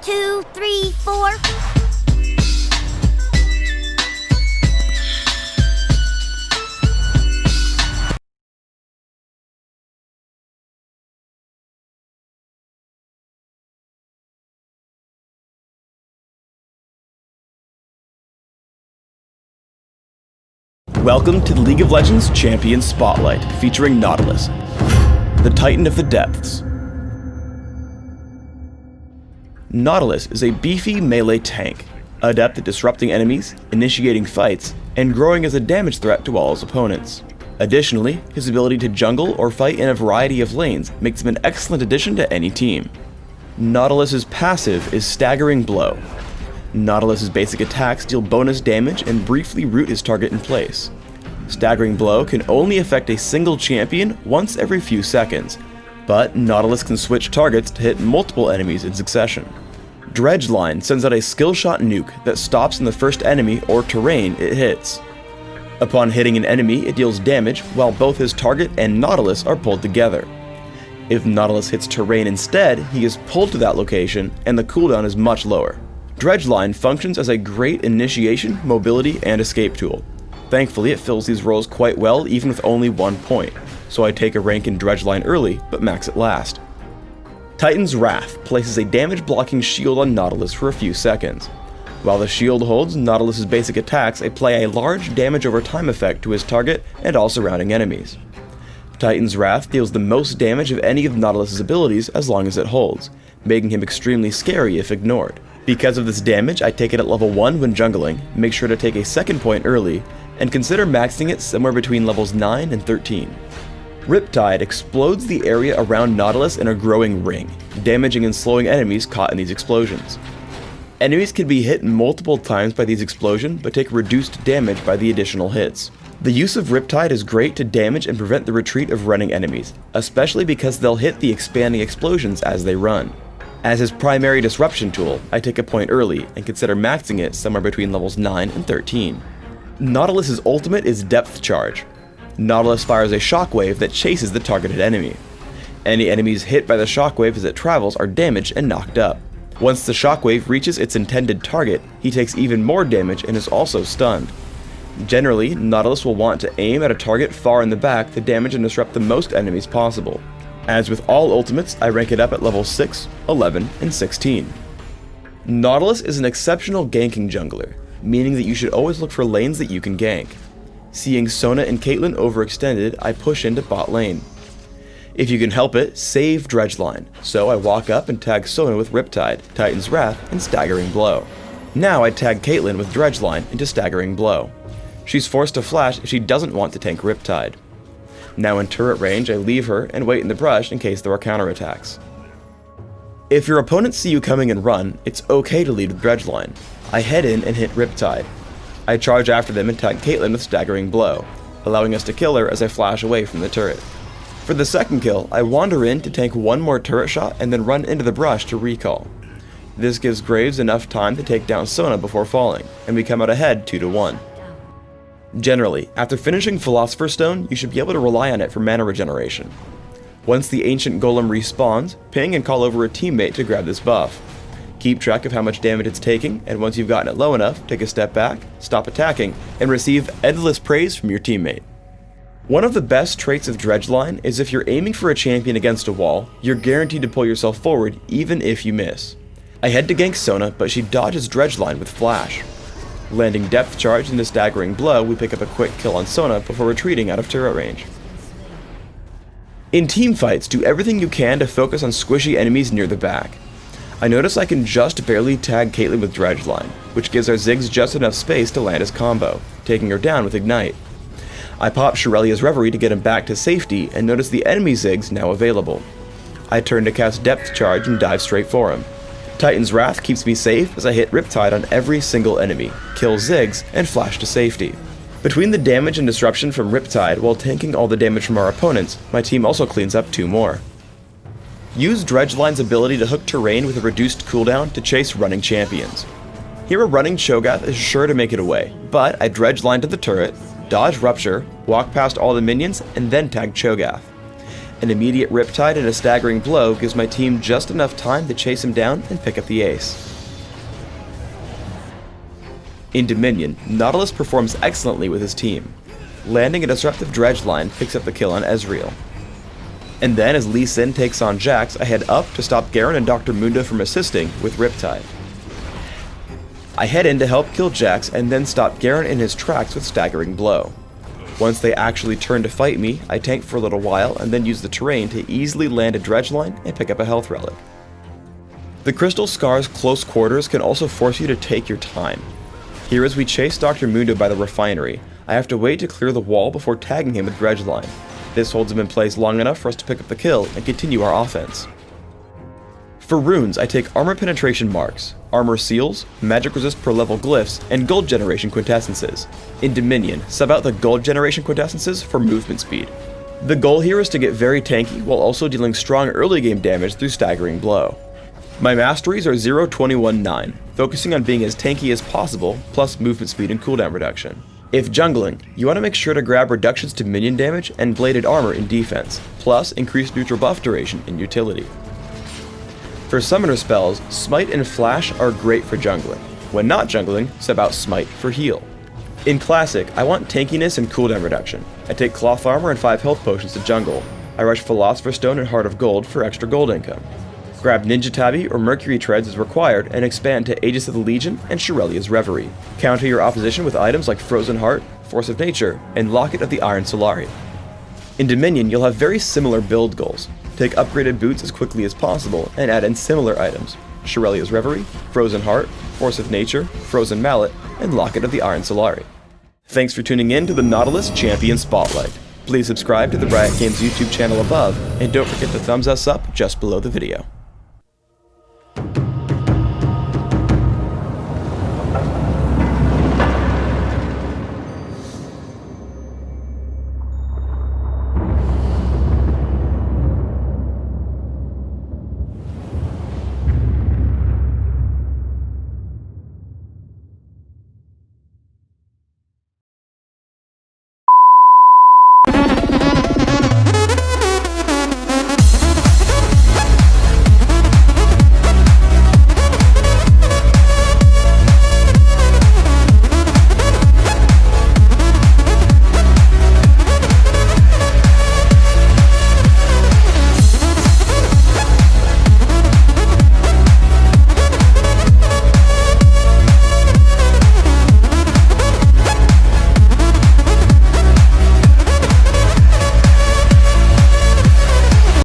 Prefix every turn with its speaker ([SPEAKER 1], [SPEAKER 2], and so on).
[SPEAKER 1] 2, 3, 4.
[SPEAKER 2] Welcome to the League of Legends Champion Spotlight, featuring Nautilus, the Titan of the Depths. Nautilus is a beefy melee tank, adept at disrupting enemies, initiating fights, and growing as a damage threat to all his opponents. Additionally, his ability to jungle or fight in a variety of lanes makes him an excellent addition to any team. Nautilus's passive is Staggering Blow. Nautilus's basic attacks deal bonus damage and briefly root his target in place. Staggering Blow can only affect a single champion once every few seconds, but Nautilus can switch targets to hit multiple enemies in succession. Dredge Line sends out a skill shot nuke that stops in the first enemy or terrain it hits. Upon hitting an enemy, it deals damage while both his target and Nautilus are pulled together. If Nautilus hits terrain instead, he is pulled to that location and the cooldown is much lower. Dredge Line functions as a great initiation, mobility, and escape tool. Thankfully, it fills these roles quite well even with only 1 point, so I take a rank in Dredge Line early, but max it last. Titan's Wrath places a damage blocking shield on Nautilus for a few seconds. While the shield holds, Nautilus's basic attacks apply a large damage over time effect to his target and all surrounding enemies. Titan's Wrath deals the most damage of any of Nautilus's abilities as long as it holds, making him extremely scary if ignored. Because of this damage, I take it at level 1 when jungling, make sure to take a second point early, and consider maxing it somewhere between levels 9 and 13. Riptide explodes the area around Nautilus in a growing ring, damaging and slowing enemies caught in these explosions. Enemies can be hit multiple times by these explosions, but take reduced damage by the additional hits. The use of Riptide is great to damage and prevent the retreat of running enemies, especially because they'll hit the expanding explosions as they run. As his primary disruption tool, I take a point early and consider maxing it somewhere between levels 9 and 13. Nautilus's ultimate is Depth Charge. Nautilus fires a shockwave that chases the targeted enemy. Any enemies hit by the shockwave as it travels are damaged and knocked up. Once the shockwave reaches its intended target, he takes even more damage and is also stunned. Generally, Nautilus will want to aim at a target far in the back to damage and disrupt the most enemies possible. As with all ultimates, I rank it up at level 6, 11, and 16. Nautilus is an exceptional ganking jungler, meaning that you should always look for lanes that you can gank. Seeing Sona and Caitlyn overextended, I push into bot lane. If you can help it, save Dredge Line, so I walk up and tag Sona with Riptide, Titan's Wrath, and Staggering Blow. Now I tag Caitlyn with Dredge Line into Staggering Blow. She's forced to flash if she doesn't want to tank Riptide. Now in turret range, I leave her and wait in the brush in case there are counterattacks. If your opponents see you coming and run, it's okay to lead with Dredge Line. I head in and hit Riptide. I charge after them and tag Caitlyn with Staggering Blow, allowing us to kill her as I flash away from the turret. For the second kill, I wander in to tank one more turret shot and then run into the brush to recall. This gives Graves enough time to take down Sona before falling, and we come out ahead 2-1. Generally, after finishing Philosopher's Stone, you should be able to rely on it for mana regeneration. Once the Ancient Golem respawns, ping and call over a teammate to grab this buff. Keep track of how much damage it's taking, and once you've gotten it low enough, take a step back, stop attacking, and receive endless praise from your teammate. One of the best traits of Dredge Line is if you're aiming for a champion against a wall, you're guaranteed to pull yourself forward even if you miss. I head to gank Sona, but she dodges Dredge Line with Flash. Landing Depth Charge into Staggering Blow, we pick up a quick kill on Sona before retreating out of turret range. In teamfights, do everything you can to focus on squishy enemies near the back. I notice I can just barely tag Caitlyn with Dredge Line, which gives our Ziggs just enough space to land his combo, taking her down with Ignite. I pop Shirelia's Reverie to get him back to safety and notice the enemy Ziggs now available. I turn to cast Depth Charge and dive straight for him. Titan's Wrath keeps me safe as I hit Riptide on every single enemy, kill Ziggs, and flash to safety. Between the damage and disruption from Riptide while tanking all the damage from our opponents, my team also cleans up 2 more. Use Dredge Line's ability to hook terrain with a reduced cooldown to chase running champions. Here a running Cho'Gath is sure to make it away, but I Dredge Line to the turret, dodge Rupture, walk past all the minions, and then tag Cho'Gath. An immediate Riptide and a staggering blow gives my team just enough time to chase him down and pick up the ace. In Dominion, Nautilus performs excellently with his team. Landing a disruptive dredge line picks up the kill on Ezreal. And then as Lee Sin takes on Jax, I head up to stop Garen and Dr. Mundo from assisting with Riptide. I head in to help kill Jax and then stop Garen in his tracks with staggering blow. Once they actually turn to fight me, I tank for a little while and then use the terrain to easily land a dredge line and pick up a health relic. The Crystal Scar's close quarters can also force you to take your time. Here as we chase Dr. Mundo by the refinery, I have to wait to clear the wall before tagging him with dredge line. This holds him in place long enough for us to pick up the kill and continue our offense. For runes, I take armor penetration marks, armor seals, magic resist per level glyphs, and gold generation quintessences. In Dominion, sub out the gold generation quintessences for movement speed. The goal here is to get very tanky while also dealing strong early game damage through staggering blow. My masteries are 0, 21, 9, focusing on being as tanky as possible, plus movement speed and cooldown reduction. If jungling, you want to make sure to grab reductions to minion damage and bladed armor in defense, plus increased neutral buff duration in utility. For summoner spells, Smite and Flash are great for jungling. When not jungling, sub out Smite for heal. In Classic, I want tankiness and cooldown reduction. I take Cloth Armor and 5 health potions to jungle. I rush Philosopher's Stone and Heart of Gold for extra gold income. Grab Ninja Tabi or Mercury Treads as required and expand to Aegis of the Legion and Shirelia's Reverie. Counter your opposition with items like Frozen Heart, Force of Nature, and Locket of the Iron Solari. In Dominion, you'll have very similar build goals. Take upgraded boots as quickly as possible and add in similar items: Shirelia's Reverie, Frozen Heart, Force of Nature, Frozen Mallet, and Locket of the Iron Solari. Thanks for tuning in to the Nautilus Champion Spotlight. Please subscribe to the Riot Games YouTube channel above, and don't forget to thumbs us up just below the video.